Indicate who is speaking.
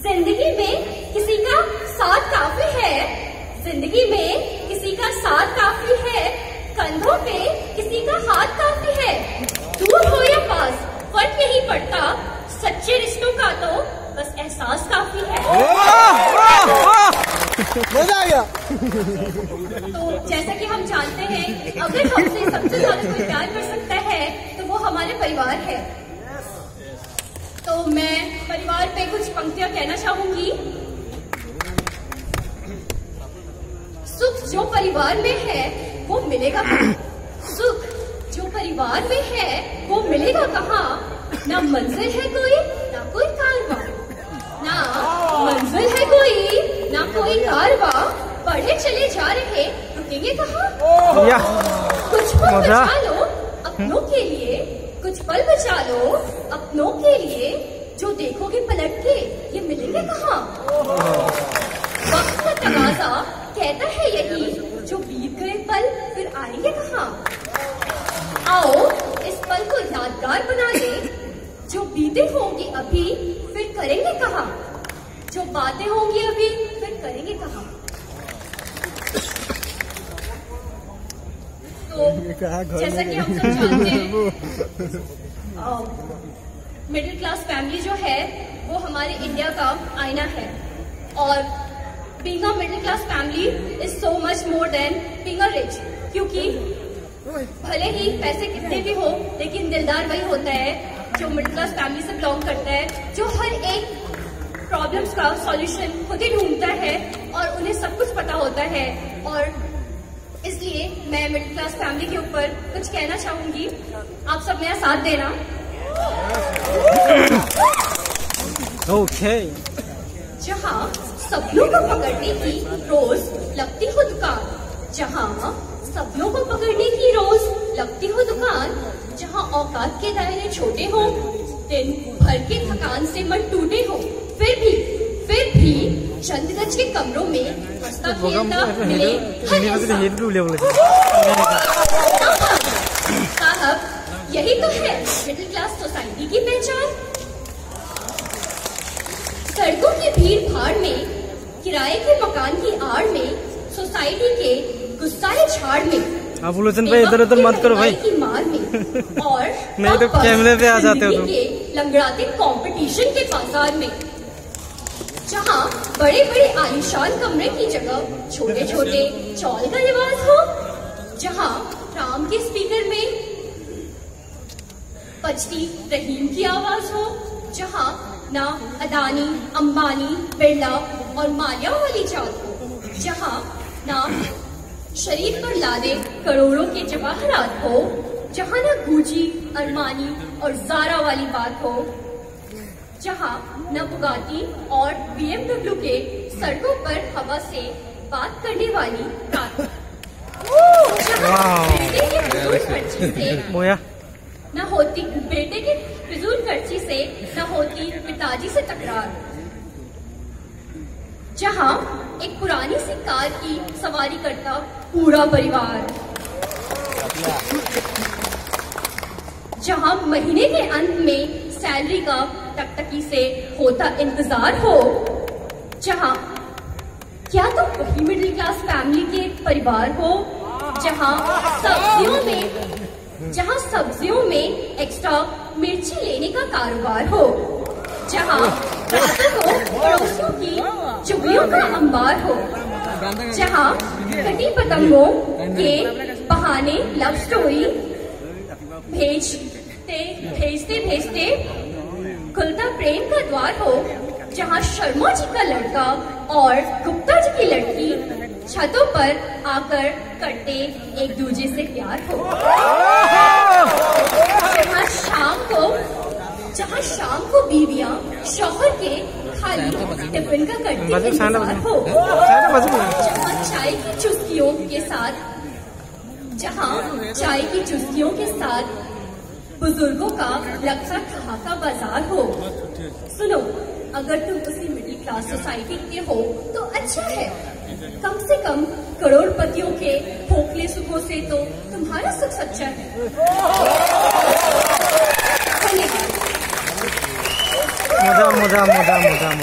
Speaker 1: जिंदगी में किसी का साथ काफी है, जिंदगी में किसी का साथ काफी है, कंधों पे किसी का हाथ काफी है। दूर हो या पास फर्क नहीं पड़ता, सच्चे रिश्तों का तो बस एहसास काफी है।
Speaker 2: मजा आ गया।
Speaker 1: तो जैसा कि हम जानते हैं, अगर हमसे सबसे ज्यादा कोई प्यार कर सकता है तो वो हमारे परिवार है। तो मैं परिवार पे कुछ पंक्तियां कहना चाहूंगी। सुख जो परिवार में है वो मिलेगा कहाँ? सुख जो परिवार में है वो मिलेगा कहाँ? ना मंजिल है कोई ना कोई कारवां, ना मंजिल है कोई ना कोई कारवां, बढ़े चले जा रहे रुकेंगे कहाँ? कुछ पल बचा लो अपनों के लिए, कुछ पल बचा लो अपनों के लिए, जो देखोगे पलट के ये मिलेंगे कहाँ? वक्त का तकाज़ा कहता है यही, जो बीत गए पल फिर आएंगे कहाँ? आओ इस पल को यादगार बना ले, जो बीते होंगी अभी फिर करेंगे कहाँ? जो बातें होंगी अभी फिर करेंगे कहाँ? तो जैसा कि हम सब जानते हैं, मिडिल क्लास फैमिली जो है वो हमारे इंडिया का आईना है। और being a middle class family is so much more than being a rich, क्योंकि भले ही पैसे कितने भी हो लेकिन दिलदार वही होता है जो मिडिल क्लास फैमिली से बिलोंग करता है, जो हर एक प्रॉब्लम्स का सॉल्यूशन खुद ही ढूंढता है और उन्हें सब कुछ पता होता है। और इसलिए मैं मिडिल क्लास फैमिली के ऊपर कुछ कहना चाहूंगी। आप सब मेरा साथ देना।
Speaker 2: ओके।
Speaker 1: जहाँ सपनों को पकड़ने की रोज लगती हो दुकान, जहाँ सपनों को पकड़ने की रोज लगती हो दुकान, जहाँ औकात के दायरे छोटे हो, दिन भर के थकान से मन टूटे हो, फिर भी चंद गज के कमरों में हंसता खेलता मिले साहब, यही तो है मिडिल क्लास सोसाइटी की पहचान। सड़कों की भीड़ भाड़ में, किराए के मकान की आड़ में, सोसाइटी के गुस्साए झाड़ में,
Speaker 2: आप लोचन भाई इधर उधर मत करो भाई
Speaker 1: की मार में, और
Speaker 2: नहीं तो कैमरे पे आ जाते हो तुम।
Speaker 1: लंगड़ाते कंपटीशन के बाजार में, जहाँ बड़े बड़े आलीशान कमरे की जगह छोटे छोटे चौल का रिवाज हो, जहाँ राम के स्पीकर में बजती रहीम की आवाज हो, जहाँ ना अदानी अंबानी बिरला और मालिया वाली जात हो, जहाँ ना शरीर पर लादे करोड़ों के जवाहरात हो, जहाँ ना गुची अरमानी और जारा वाली बात हो, जहाँ न बुगाटी और BMW के सड़कों पर हवा से बात करने वाली कार, बेटे के फिजूल खर्ची से न होती, बेटे के फिजूल खर्ची से न होती पिताजी से तकरार, जहाँ एक पुरानी सी कार की सवारी करता पूरा परिवार, जहाँ महीने के अंत में सैलरी का टकटकी से होता इंतजार हो, जहाँ क्या तो वही मिडिल क्लास फैमिली के परिवार हो, जहाँ सब्जियों में एक्स्ट्रा मिर्ची लेने का कारोबार हो, जहाँ रातों को पड़ोसियों की चुगलियों का अंबार हो, जहाँ कटी पतंगों के बहाने लव स्टोरी भेजते खुलता प्रेम का द्वार हो, जहाँ शर्मा जी का लड़का और गुप्ता जी की लड़की छतों पर आकर करते एक दूजे से प्यार हो, जहाँ शाम को बीवियां शौहर के खाली टिफिन का करती इंतजार हो, जहाँ चाय की चुस्कियों के साथ बुजुर्गों का लगता ठहाका बाजार हो। सुनो, अगर तुम उसी मिडिल क्लास सोसाइटी के हो तो अच्छा है, कम से कम करोड़पतियों के खोखले सुखों से तो तुम्हारा सुख सच्चा है।
Speaker 2: मजा मजा मजा मजा मजा।